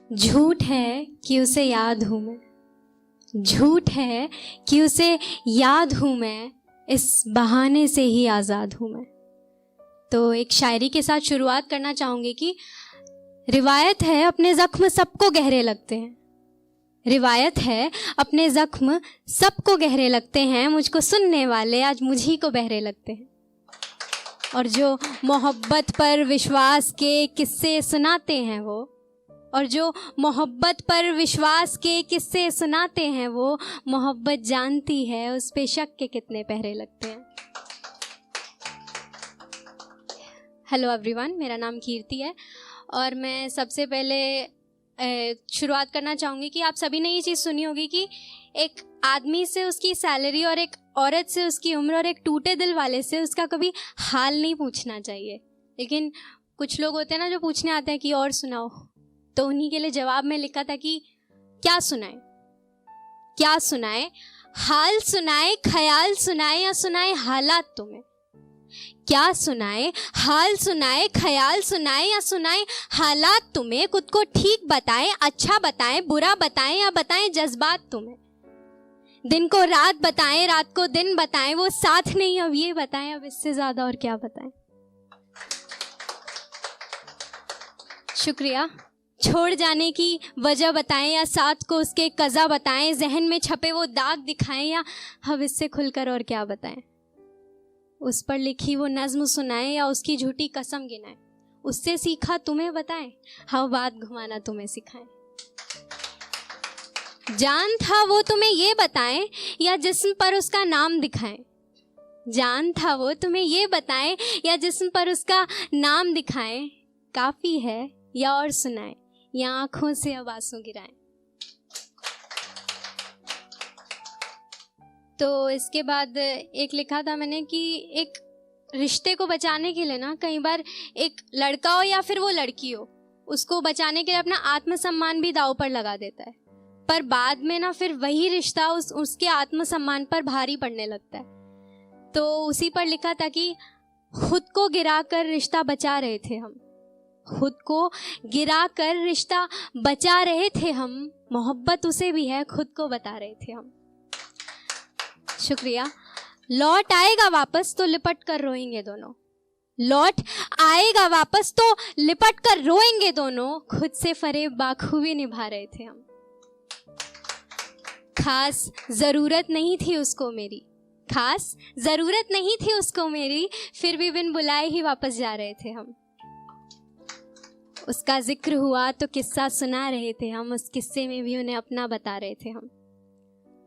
झूठ है कि उसे याद हूँ मैं, झूठ है कि उसे याद हूँ मैं, इस बहाने से ही आज़ाद हूँ मैं। तो एक शायरी के साथ शुरुआत करना चाहूँगी कि रिवायत है अपने ज़ख्म सबको गहरे लगते हैं, रिवायत है अपने ज़ख्म सबको गहरे लगते हैं, मुझको सुनने वाले आज मुझी को बहरे लगते हैं। और जो मोहब्बत पर विश्वास के किस्से सुनाते हैं वो, और जो मोहब्बत पर विश्वास के किस्से सुनाते हैं वो, मोहब्बत जानती है उस पे शक के कितने पहरे लगते हैं। हेलो एवरीवन, मेरा नाम कीर्ति है और मैं सबसे पहले शुरुआत करना चाहूँगी कि आप सभी ने ये चीज़ सुनी होगी कि एक आदमी से उसकी सैलरी और एक औरत से उसकी उम्र और एक टूटे दिल वाले से उसका कभी हाल नहीं पूछना चाहिए। लेकिन कुछ लोग होते हैं ना जो पूछने आते हैं कि और सुनाओ, तो उन्हीं के लिए जवाब में लिखा था कि क्या सुनाए, क्या सुनाए, हाल सुनाए, ख्याल सुनाए या सुनाए हालात तुम्हें। क्या सुनाए, हाल सुनाए, ख्याल सुनाए या सुनाए हालात तुम्हें। खुद को ठीक बताएं, अच्छा बताएं, बुरा बताएं या बताएं जज्बात तुम्हें। दिन को रात बताएं, रात को दिन बताएं, वो साथ नहीं अब ये बताएं, अब इससे ज्यादा और क्या बताएं। शुक्रिया। छोड़ जाने की वजह बताएं या साथ को उसके कज़ा बताएं, जहन में छपे वो दाग दिखाएं या अब इससे खुलकर और क्या बताएं। उस पर लिखी वो नज्म सुनाएं या उसकी झूठी कसम गिनाएं, उससे सीखा तुम्हें बताएं, हाँ बात घुमाना तुम्हें सिखाएं। जान था वो तुम्हें ये बताएं या जिस्म पर उसका नाम दिखाएं, जान था वो तुम्हें ये बताएं या जिस्म पर उसका नाम दिखाएं। काफ़ी है या और सुनाएं या आंखों से अब आंसू गिराएं। तो इसके बाद एक लिखा था मैंने कि एक रिश्ते को बचाने के लिए ना कई बार एक लड़का हो या फिर वो लड़की हो, उसको बचाने के लिए अपना आत्मसम्मान भी दांव पर लगा देता है, पर बाद में ना फिर वही रिश्ता उसके आत्मसम्मान पर भारी पड़ने लगता है। तो उसी पर लिखा था कि खुद को गिराकर रिश्ता बचा रहे थे हम, खुद को गिराकर रिश्ता बचा रहे थे हम, मोहब्बत उसे भी है खुद को बता रहे थे हम। शुक्रिया। लौट आएगा वापस तो लिपट कर रोएंगे दोनों, लौट आएगा वापस तो लिपट कर रोएंगे दोनों, खुद से फरेब बाखूबी निभा रहे थे हम। खास जरूरत नहीं थी उसको मेरी, खास जरूरत नहीं थी उसको मेरी, फिर भी बिन बुलाए ही वापस जा रहे थे हम। उसका जिक्र हुआ तो किस्सा सुना रहे थे हम, उस किस्से में भी उन्हें अपना बता रहे थे हम।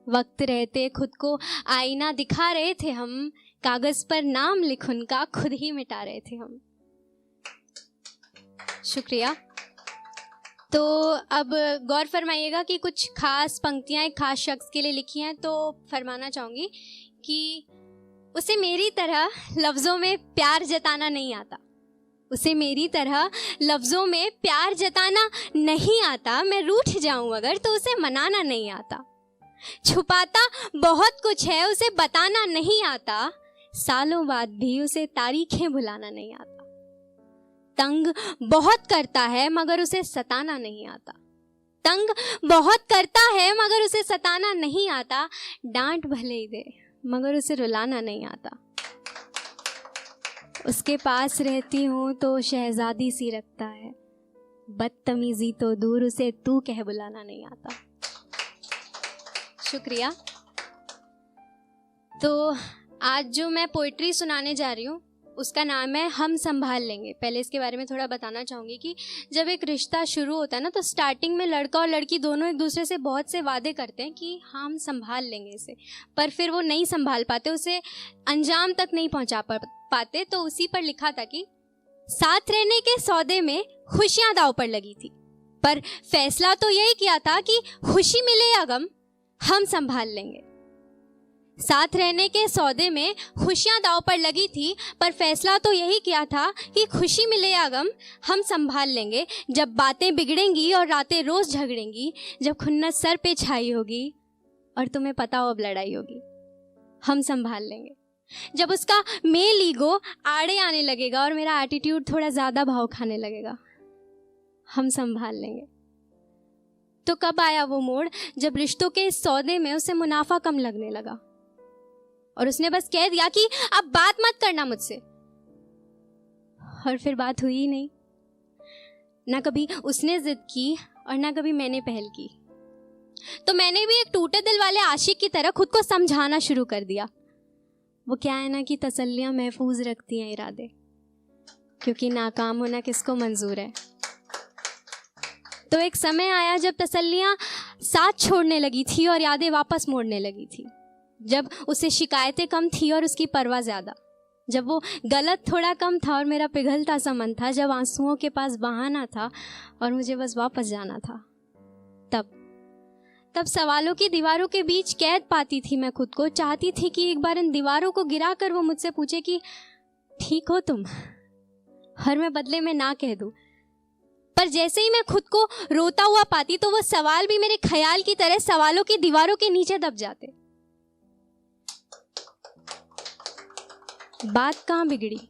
वक्त रहते खुद को आईना दिखा रहे थे हम, कागज पर नाम लिख उनका खुद ही मिटा रहे थे हम। शुक्रिया। तो अब गौर फरमाइएगा कि कुछ खास पंक्तियां एक खास शख्स के लिए लिखी हैं, तो फरमाना चाहूँगी कि उसे मेरी तरह लफ्ज़ों में प्यार जताना नहीं आता, उसे मेरी तरह लफ्ज़ों में प्यार जताना नहीं आता। मैं रूठ जाऊं अगर तो उसे मनाना नहीं आता। छुपाता बहुत कुछ है उसे बताना नहीं आता, सालों बाद भी उसे तारीखें भुलाना नहीं आता। तंग बहुत करता है मगर उसे सताना नहीं आता, तंग बहुत करता है मगर उसे सताना नहीं आता। डांट भले ही दे मगर उसे रुलाना नहीं आता। उसके पास रहती हूँ तो शहजादी सी रखता है, बदतमीजी तो दूर उसे तू कह बुलाना नहीं आता। शुक्रिया। तो आज जो मैं पोइट्री सुनाने जा रही हूँ उसका नाम है हम संभाल लेंगे। पहले इसके बारे में थोड़ा बताना चाहूँगी कि जब एक रिश्ता शुरू होता है ना, तो स्टार्टिंग में लड़का और लड़की दोनों एक दूसरे से बहुत से वादे करते हैं कि हम संभाल लेंगे इसे, पर फिर वो नहीं संभाल पाते, उसे अंजाम तक नहीं पहुँचा पाते। तो उसी पर लिखा था कि साथ रहने के सौदे में खुशियाँ दांव पर लगी थी, पर फैसला तो यही किया था कि खुशी मिले या गम हम संभाल लेंगे। साथ रहने के सौदे में खुशियां दांव पर लगी थी, पर फैसला तो यही किया था कि खुशी मिले या गम हम संभाल लेंगे। जब बातें बिगड़ेंगी और रातें रोज झगड़ेंगी, जब खुन्नस सर पे छाई होगी और तुम्हें पता हो अब लड़ाई होगी, हम संभाल लेंगे। जब उसका मेल ईगो आड़े आने लगेगा और मेरा एटीट्यूड थोड़ा ज़्यादा भाव खाने लगेगा, हम संभाल लेंगे। तो कब आया वो मोड़ जब रिश्तों के इस सौदे में उसे मुनाफा कम लगने लगा और उसने बस कह दिया कि अब बात मत करना मुझसे, और फिर बात हुई ही नहीं। ना कभी उसने जिद की और ना कभी मैंने पहल की। तो मैंने भी एक टूटे दिल वाले आशिक की तरह खुद को समझाना शुरू कर दिया। वो क्या है ना कि तसल्लियां महफूज रखती हैं इरादे, क्योंकि नाकाम होना किसको मंजूर है। तो एक समय आया जब तसल्लियां साथ छोड़ने लगी थी और यादें वापस मोड़ने लगी थी, जब उसे शिकायतें कम थी और उसकी परवाह ज़्यादा, जब वो गलत थोड़ा कम था और मेरा पिघलता सा मन था, जब आंसुओं के पास बहाना था और मुझे बस वापस जाना था। तब सवालों की दीवारों के बीच कैद पाती थी मैं खुद को। चाहती थी कि एक बार इन दीवारों को गिरा कर वो मुझसे पूछे कि ठीक हो तुम, और मैं बदले में ना कह दूं। पर जैसे ही मैं खुद को रोता हुआ पाती तो वो सवाल भी मेरे ख्याल की तरह सवालों की दीवारों के नीचे दब जाते। बात कहाँ बिगड़ी?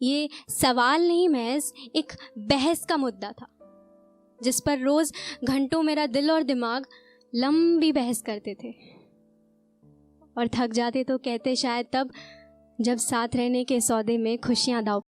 ये सवाल नहीं, महज एक बहस का मुद्दा था जिस पर रोज घंटों मेरा दिल और दिमाग लंबी बहस करते थे और थक जाते तो कहते शायद तब जब साथ रहने के सौदे में खुशियां दांव